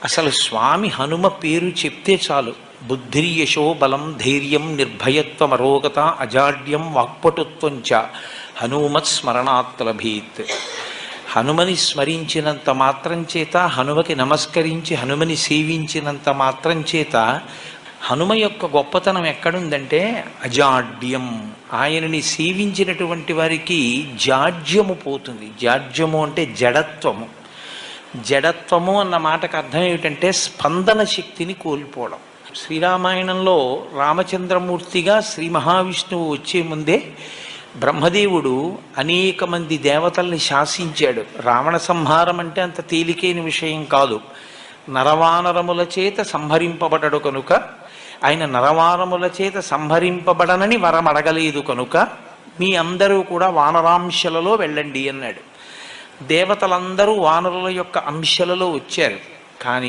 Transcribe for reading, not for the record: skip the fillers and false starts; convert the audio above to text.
అసలు స్వామి హనుమ పేరు చెప్తే చాలు. బుద్ధిర్యశో బలం ధైర్యం నిర్భయత్వం అరోగత అజాడ్యం వాక్పటుత్వం చ హనుమత్ స్మరణాత్ లభేత్. హనుమని స్మరించినంత మాత్రం చేత, హనుమకి నమస్కరించి హనుమని సేవించినంత మాత్రం చేత హనుమ యొక్క గొప్పతనం ఎక్కడుందంటే అజాడ్యం. ఆయనని సేవించినటువంటి వారికి జాడ్యము పోతుంది. జాడ్యము అంటే జడత్వము. జడత్వము అన్న మాటకు అర్థం ఏమిటంటే స్పందన శక్తిని కోల్పోవడం. శ్రీరామాయణంలో రామచంద్రమూర్తిగా శ్రీ మహావిష్ణువు వచ్చే ముందే బ్రహ్మదేవుడు అనేక మంది దేవతల్ని శాసించాడు. రావణ సంహారం అంటే అంత తేలికైన విషయం కాదు. నరవానరముల చేత సంహరింపబడడు కనుక, ఆయన నరవానరముల చేత సంహరింపబడనని వరం అడగలేదు కనుక మీ అందరూ కూడా వానరాంశలలో వెళ్ళండి అన్నాడు. దేవతలందరూ వానరుల యొక్క అంశలలో వచ్చారు. కానీ